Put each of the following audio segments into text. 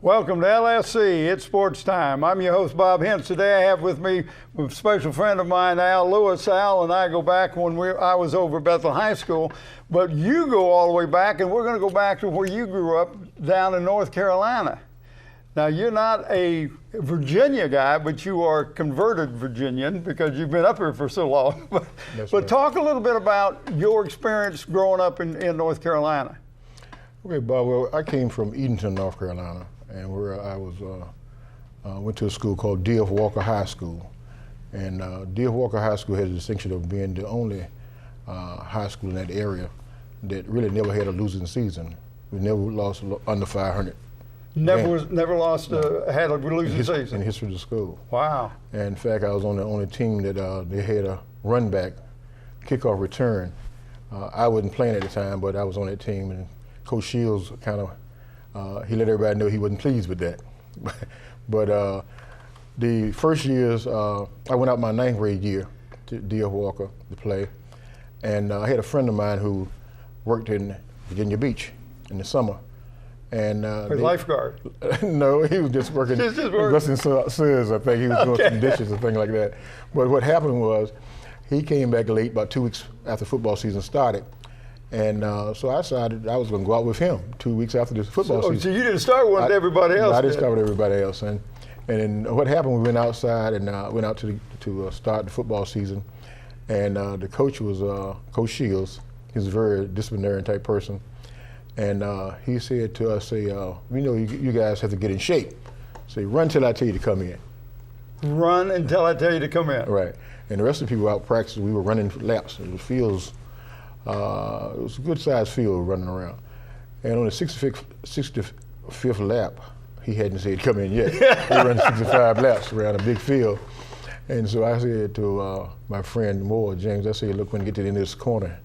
Welcome to LSC. It's Sports Time. I'm your host, Bob Hintz. Today I have with me a special friend of mine, Al Lewis. Al and I go back when I was over at Bethel High School, but you go all the way back, and we're going to go back to where you grew up down in North Carolina. Now, you're not a Virginia guy, but you are a converted Virginian because you've been up here for so long. But talk a little bit about your experience growing up in North Carolina. Okay, Bob, well, I came from Edenton, North Carolina, and where I was went to a school called D.F. Walker High School. And D.F. Walker High School has the distinction of being the only high school in that area that really never had a losing season. We never lost under 500. Never lost had a losing season in the history of the school. Wow! And in fact, I was on the only team that they had a run back, kickoff return. I wasn't playing at the time, but I was on that team, and Coach Shields kind of he let everybody know he wasn't pleased with that. But the first years, I went out my 9th grade year to D.F. Walker to play, and I had a friend of mine who worked in Virginia Beach in the summer. And lifeguard? No, he was just working, busting suds. I think he was doing some dishes and things like that. But what happened was, he came back late, about 2 weeks after football season started, and so I decided I was going to go out with him 2 weeks after the football season. So you didn't start with everybody else? I didn't start with everybody else, and then what happened? We went outside and went out to start the football season, and the coach was Coach Shields. He's a very disciplinarian type person. And he said to us, we know you guys have to get in shape. Say, run till I tell you to come in. Run until I tell you to come in. Right. And the rest of the people out practicing, we were running laps. It was a good sized field running around. And on the 65th lap, he hadn't said come in yet. We run 65 laps around a big field. And so I said to my friend Moore, James, I said, look, when you get to the end of this corner,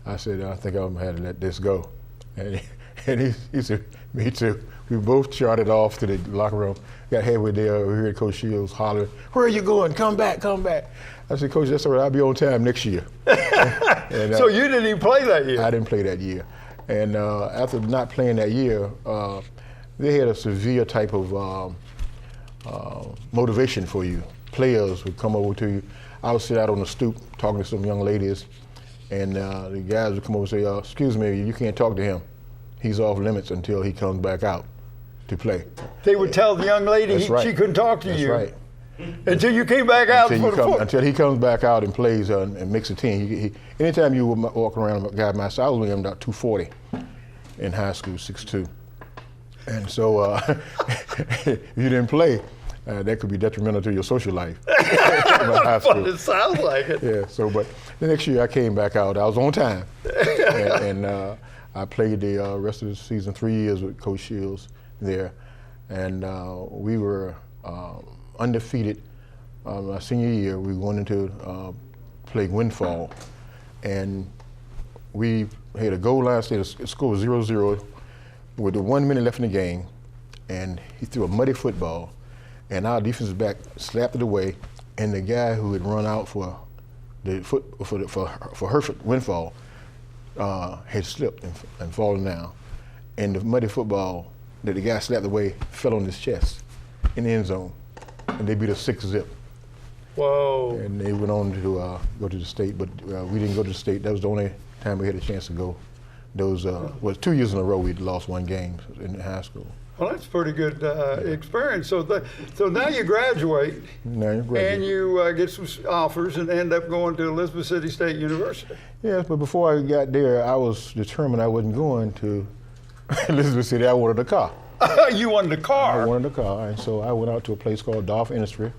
I said, I think I'm gonna have to let this go. And he said, me too. We both charted off to the locker room, got halfway there, we heard Coach Shields hollering, where are you going? Come back, come back. I said, Coach, that's all right, I'll be on time next year. And, so you didn't even play that year? I didn't play that year. And after not playing that year, they had a severe type of motivation for you. Players would come over to you. I would sit out on the stoop talking to some young ladies, and the guys would come over and say, excuse me, you can't talk to him. He's off limits until he comes back out to play. They would tell the young lady she couldn't talk to you. That's right. Until you came back out until he comes back out and plays and makes a team. Anytime you walk around a guy my size, I was only about 240 in high school, 6'2". And so if you didn't play, that could be detrimental to your social life. But it sounds like it. Yeah, so but the next year I came back out. I was on time. and I played the rest of the season, 3 years with Coach Shields there. And we were undefeated my senior year. We went into play Windfall. And we had a goal line, the score was 0-0 with 1 minute left in the game. And he threw a muddy football. And our defensive back slapped it away, and the guy who had run out for Herford Windfall had slipped and fallen down. And the muddy football that the guy slapped away fell on his chest in the end zone, and they beat us 6-0. Whoa. And they went on to go to the state, but we didn't go to the state. That was the only time we had a chance to go. Those was 2 years in a row we'd lost one game in high school. Well, that's a pretty good experience. So now you graduate, and you get some offers and end up going to Elizabeth City State University. Yes, but before I got there, I was determined I wasn't going to Elizabeth City. I wanted a car. You wanted a car? I wanted a car, and so I went out to a place called Dolph Industry,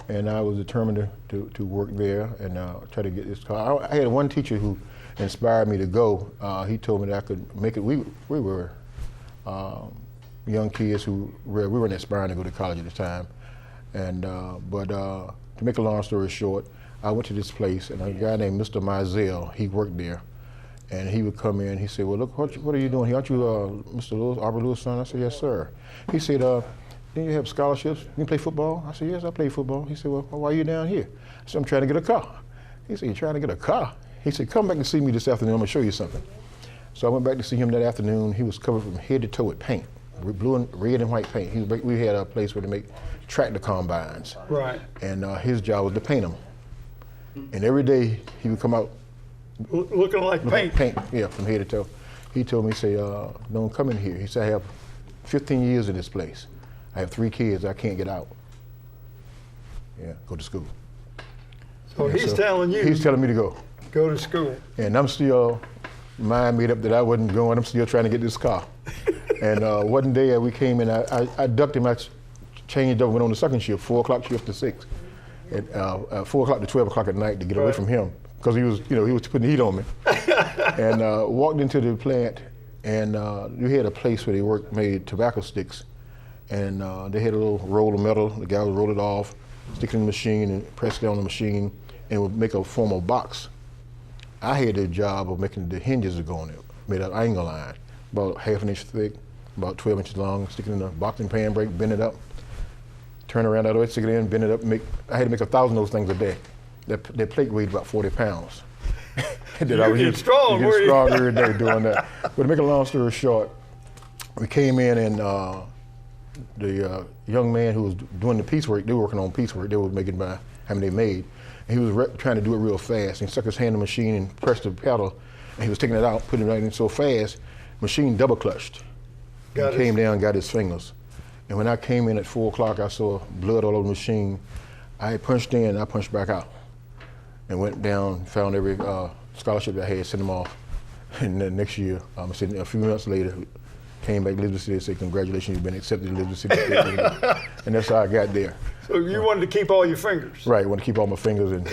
and I was determined to work there and try to get this car. I had one teacher who inspired me to go. He told me that I could make it. We were young kids who we weren't aspiring to go to college at the time, and but to make a long story short, I went to this place, and a guy named Mr. Mizell, he worked there, and he would come in. He said, "Well, look, what are you doing here? Aren't you Mr. Lewis, Aubrey Lewis' son?" I said, "Yes, sir." He said, "Didn't you have scholarships? You play football?" I said, "Yes, I play football." He said, "Well, why are you down here?" I said, "I'm trying to get a car." He said, "You're trying to get a car?" He said, "Come back and see me this afternoon. I'm gonna show you something." So I went back to see him that afternoon. He was covered from head to toe with paint. blue and red and white paint. We had a place where they make tractor combines. Right. And his job was to paint them. And every day he would come out looking like paint. Paint, yeah, from head to toe. He told me, say, don't come in here. He said, I have 15 years in this place. I have 3 kids. I can't get out. Yeah, go to school. So he's telling you. He's telling me to go. Go to school. And I'm still, mind made up that I wasn't going. I'm still trying to get this car. And one day we came in, I ducked him. I changed up, went on the second shift, 4 o'clock shift to 6. At 4 o'clock to 12 o'clock at night to get away from him. Because he was putting the heat on me. And walked into the plant, and we had a place where they made tobacco sticks. And they had a little roll of metal. The guy would roll it off, stick it in the machine, and press it on the machine, and would make a formal box. I had the job of making the hinges that go on it, made out of angle line, about 1/2 inch thick, about 12 inches long, stick it in a boxing pan brake, bend it up, turn around that way, stick it in, bend it up, I had to make 1,000 of those things a day. That plate weighed about 40 pounds. You're getting strong, you get strong every day doing that. But to make a long story short, we came in and the young man who was doing the piecework, they were working on piecework, they were making by how many they made. And he was trying to do it real fast. And he stuck his hand in the machine and pressed the pedal, and he was taking it out, putting it right in so fast, machine double clutched. Came down, got his fingers. And when I came in at 4 o'clock, I saw blood all over the machine. I punched in, I punched back out. And went down, found every scholarship that I had, sent them off. And then next year, a few months later, came back to Elizabeth City and said, congratulations, you've been accepted in Elizabeth City. And that's how I got there. So you wanted to keep all your fingers? Right, I wanted to keep all my fingers and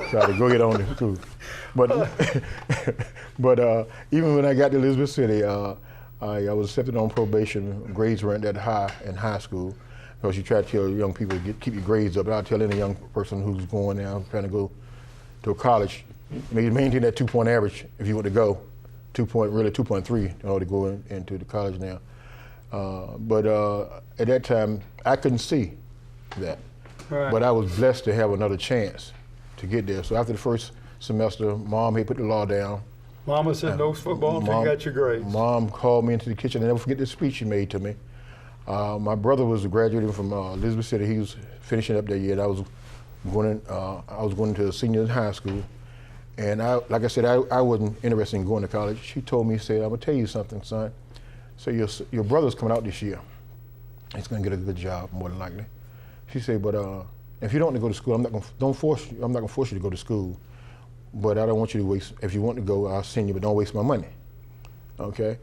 try to go get on the school. But even when I got to Elizabeth City, I was accepted on probation. Grades weren't that high in high school. Because you try to tell young people to keep your grades up. But I'll tell any young person who's going now, trying to go to a college, maintain that 2-point average if you want to go. 2.3 in order to go into the college now. But at that time, I couldn't see that. Right. But I was blessed to have another chance to get there. So after the first semester, Mom had put the law down. Mama said no football until you got your grades. Mom called me into the kitchen. I'll never forget the speech she made to me. My brother was graduating from Elizabeth City. He was finishing up that year. And I was going to senior in high school. And like I said, I wasn't interested in going to college. She told me, said, I'm gonna tell you something, son. So your brother's coming out this year. He's gonna get a good job, more than likely. She said, but if you don't want to go to school, I'm not gonna force you to go to school. But I don't want you to waste. If you want to go, I'll send you, but don't waste my money. Okay?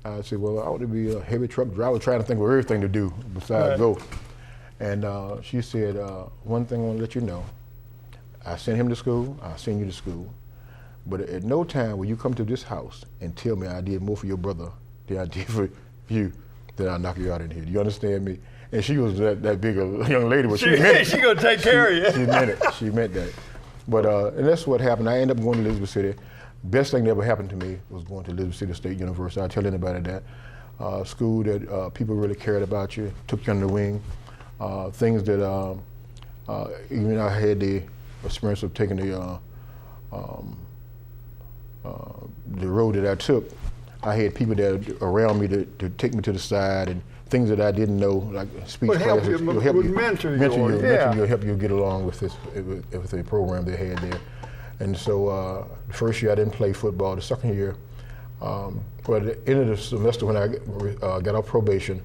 I said, well, I want to be a heavy truck driver. I was trying to think of everything to do besides go. And she said, one thing I want to let you know. I sent him to school. I'll send you to school. But at no time will you come to this house and tell me I did more for your brother than I did for you, then I'll knock you out in here. Do you understand me? And she was that big a young lady, but she meant it. She gonna take care of you. She meant it. She meant that. But and that's what happened. I ended up going to Elizabeth City. Best thing that ever happened to me was going to Elizabeth City State University. I tell anybody that. School that people really cared about you, took you under the wing. Things that even I had the experience of taking the road that I took. I had people that around me to take me to the side, and things that I didn't know, like speech classes, will help you, mentor you, help you get along with the program they had there. And so the first year I didn't play football. The second year, well, at the end of the semester when I got off probation,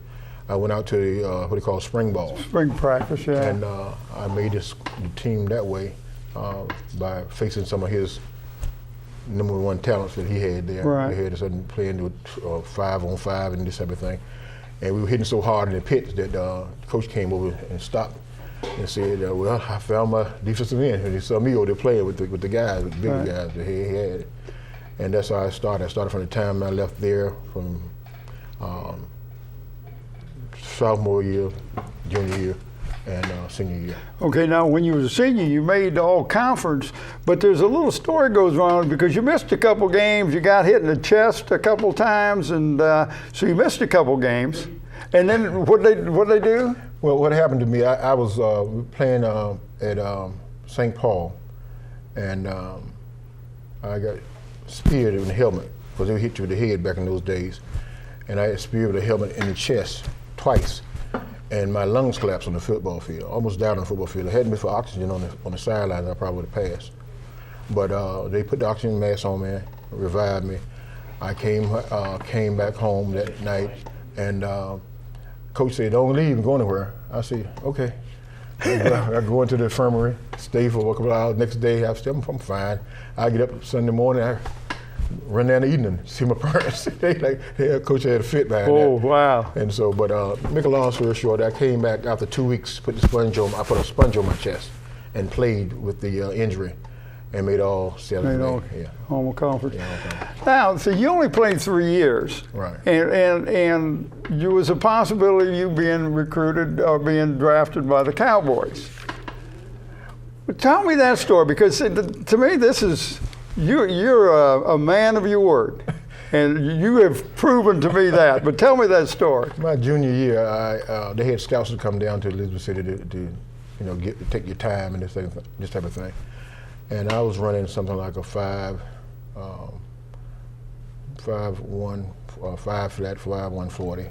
I went out to the, what they call spring ball. Spring practice, yeah. And I made the team that way by facing some of his #1 talents that he had there. Right. They had us playing with 5-on-5 and this type of thing. And we were hitting so hard in the pits that the coach came over and stopped and said, well, I found my defensive end. And he saw me over there playing with the guys, with the bigger guys that he had. And that's how I started. I started from the time I left there, from sophomore year, junior year, and senior year. Okay, now when you was a senior, you made the all-conference, but there's a little story goes on because you missed a couple games. You got hit in the chest a couple times, and so you missed a couple games. And then what they do? Well, what happened to me, I was playing at St. Paul, and I got speared in the helmet because they would hit you with the head back in those days. and I experienced a helmet in the chest twice, and my lungs collapsed on the football field. Almost died on the football field. It hadn't been for oxygen on the sidelines, I probably would have passed. But they put the oxygen mask on me, revived me. I came back home that night, and coach said, "Don't leave, go anywhere." I said, "Okay." I go into the infirmary, stay for a couple of hours. Next day, I'm fine. I get up Sunday morning, I run down to Eden, see my parents. They like, hey, coach had a fit behind that. Oh, wow. And so, but make a long story short, I came back after 2 weeks, I put a sponge on my chest and played with the injury and made all 7 days. Home conference. Yeah, now, so you only played 3 years. Right. And you was a possibility of you being recruited or being drafted by the Cowboys. But tell me that story, because to me this is, you're a man of your word. And you have proven to me that. But tell me that story. My junior year, they had scouts to come down to Elizabeth City to take your time and this type of thing. And I was running something like a 5 flat, 140.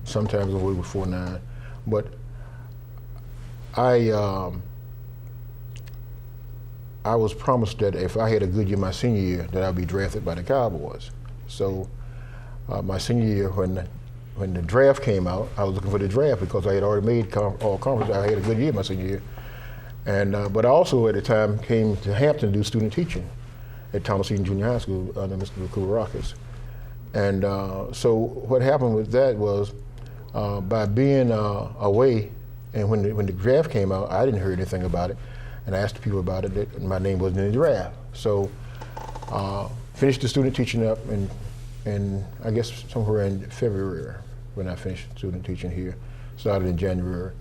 Sometimes we were 4.9. But I was promised that if I had a good year my senior year, that I'd be drafted by the Cowboys. So my senior year, when the draft came out, I was looking for the draft because I had already made all conference. I had a good year my senior year. And but I also at the time came to Hampton to do student teaching at Thomas Eden Junior High School under Mr. Kubarakis. And so what happened with that was by being away, and when the draft came out, I didn't hear anything about it. And I asked the people about it, that my name wasn't in the draft. So finished the student teaching up in I guess somewhere in February when I finished student teaching here. Started in January.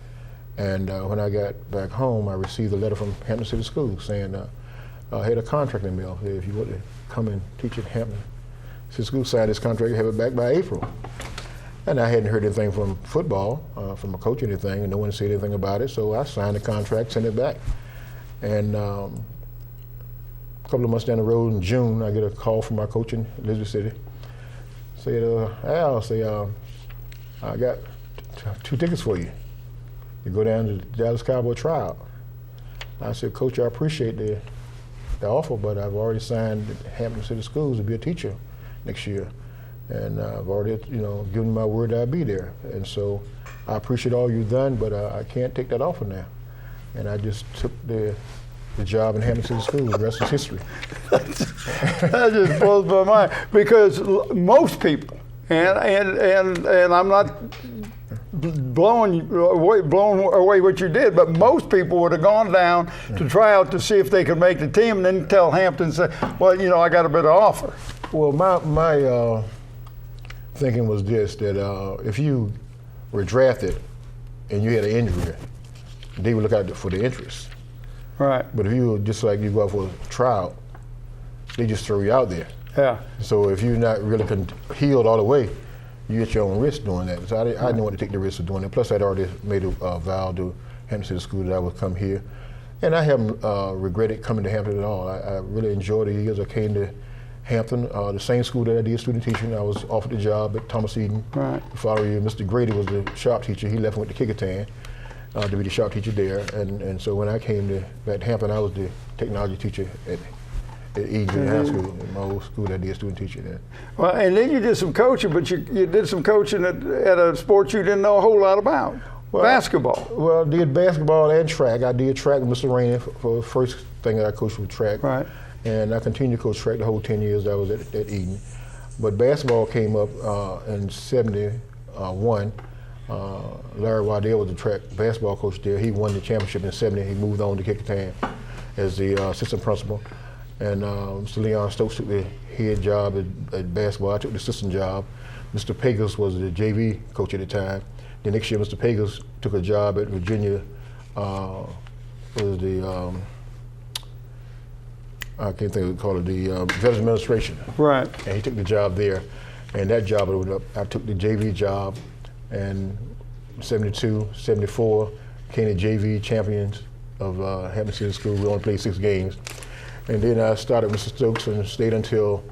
And when I got back home, I received a letter from Hampton City Schools saying I had a contract in the mail. If you want to come and teach at Hampton City Schools, sign this contract, have it back by April. And I hadn't heard anything from football, from a coach or anything, and no one said anything about it. So I signed the contract, sent it back. And a couple of months down the road in June, I get a call from my coach in Elizabeth City. Said, Al, I got 2 tickets for you to go down to the Dallas Cowboy tryout. I said, Coach, I appreciate the offer, but I've already signed Hampton City Schools to be a teacher next year. And I've already, given my word that I'd be there. And so I appreciate all you've done, but I can't take that offer now. And I just took the job in Hampton City Schools. The rest is history. That just blows my mind, because most people, and I'm not blowing away what you did, but most people would have gone down to try out to see if they could make the team, and then tell Hampton, say, well, I got a better offer. Well, my thinking was this, that if you were drafted and you had an injury, they would look out for the interest. Right. But if you were just like you go out for a tryout, they just throw you out there. Yeah. So if you're not really healed all the way, you at your own risk doing that. So I didn't want to take the risk of doing it. Plus, I'd already made a vow to Hampton City School that I would come here. And I haven't regretted coming to Hampton at all. I really enjoyed the years I came to Hampton, the same school that I did student teaching. I was offered the job at Thomas Eden. Right. The following year, Mr. Grady was the shop teacher. He left and went to Kickertan to be the shop teacher there. And so when I came back to Hampton, I was the technology teacher at Eden Junior High School, my old school that I did student teaching there. Well, and then you did some coaching, but you did some coaching at a sport you didn't know a whole lot about. Well, basketball. Well, I did basketball and track. I did track with Mr. Rainey for the first thing that I coached with track. Right. And I continued to coach track the whole 10 years I was at Eden. But basketball came up in 71. Larry Waddell was the track basketball coach there. He won the championship in 70. He moved on to Kickertan as the assistant principal. And Mr. Leon Stokes took the head job at basketball. I took the assistant job. Mr. Pagos was the JV coach at the time. The next year, Mr. Pagos took a job at Virginia, I can't think of what to call it, the Veterans Administration. Right. And he took the job there. And that job, I took the JV job, and 72, 74, became the JV champions of Hampton City School. We only played 6 games. And then I started with Mr. Stokes and stayed until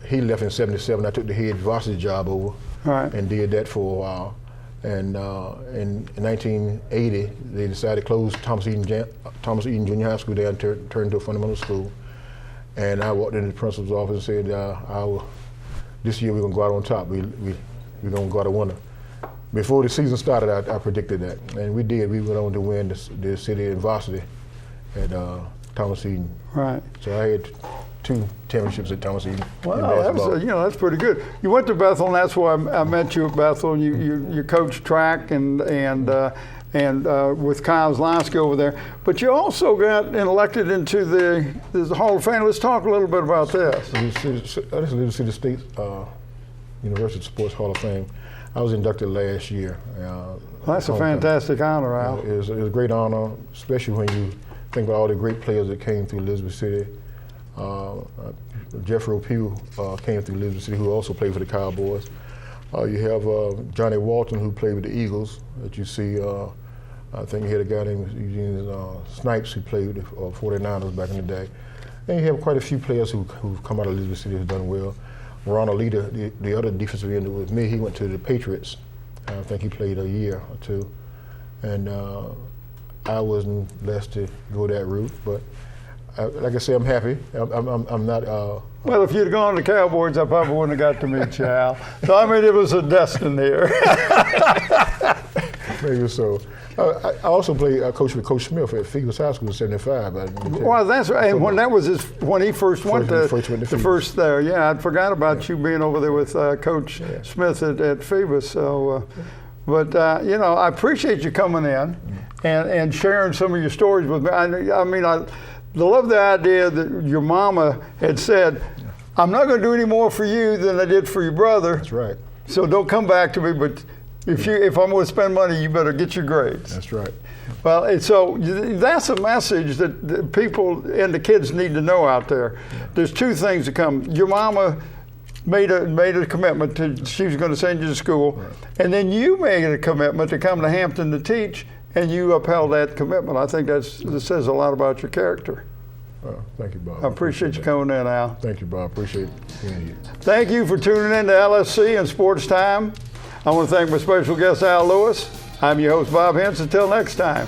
He left in '77. I took the head varsity job over and did that for a while. And in 1980, they decided to close Thomas Eden Junior High School there and turn into a fundamental school. And I walked into the principal's office and said, this year we're going to go out on top. We're going to go out a winner. Before the season started, I predicted that. And we did. We went on to win the city and varsity at Thomas Eden. Right. So I had 2 championships at Thomas Eden. Wow, that's pretty good. You went to Bethel, and that's why I met you at Bethel. And you coached track and with Kyle Zlowski over there. But you also got elected into the Hall of Fame. Let's talk a little bit about this. This is the State University Sports Hall of Fame. I was inducted last year. That's a fantastic honor, Al. It was a great honor, especially when you think about all the great players that came through Elizabeth City. Jeffrey Pugh came through Elizabeth City, who also played for the Cowboys. You have Johnny Walton, who played with the Eagles, that you see. I think you had a guy named Eugene Snipes, who played with the 49ers back in the day. And you have quite a few players who've come out of Elizabeth City who've done well. Ronald Leader, the other defensive end with me, he went to the Patriots. I think he played a year or 2. And I wasn't blessed to go that route, but like I say, I'm happy. I'm not. Well, if you'd gone to the Cowboys, I probably wouldn't have got to meet you, Al. So I mean, it was a destiny there. Maybe so. I also coached with Coach Smith at Fegels High School in '75. Well, that's right. And when when he first went to the first there. Yeah, I forgot about you being over there with Coach Smith at Phoebus. So, but I appreciate you coming in and sharing some of your stories with me. I love the idea that your mama had said, I'm not going to do any more for you than I did for your brother. That's right. So don't come back to me, but if I'm going to spend money, you better get your grades. That's right. Well, so that's a message that people and the kids need to know out there. Yeah. There's 2 things that come. Your mama made a commitment to she was going to send you to school, right. And then you made a commitment to come to Hampton to teach. And you upheld that commitment. I think that says a lot about your character. Thank you, Bob. I appreciate you coming in, Al. Thank you, Bob. Appreciate being here. Thank you for tuning in to LSC and Sports Time. I want to thank my special guest, Al Lewis. I'm your host, Bob Hintz. Until next time.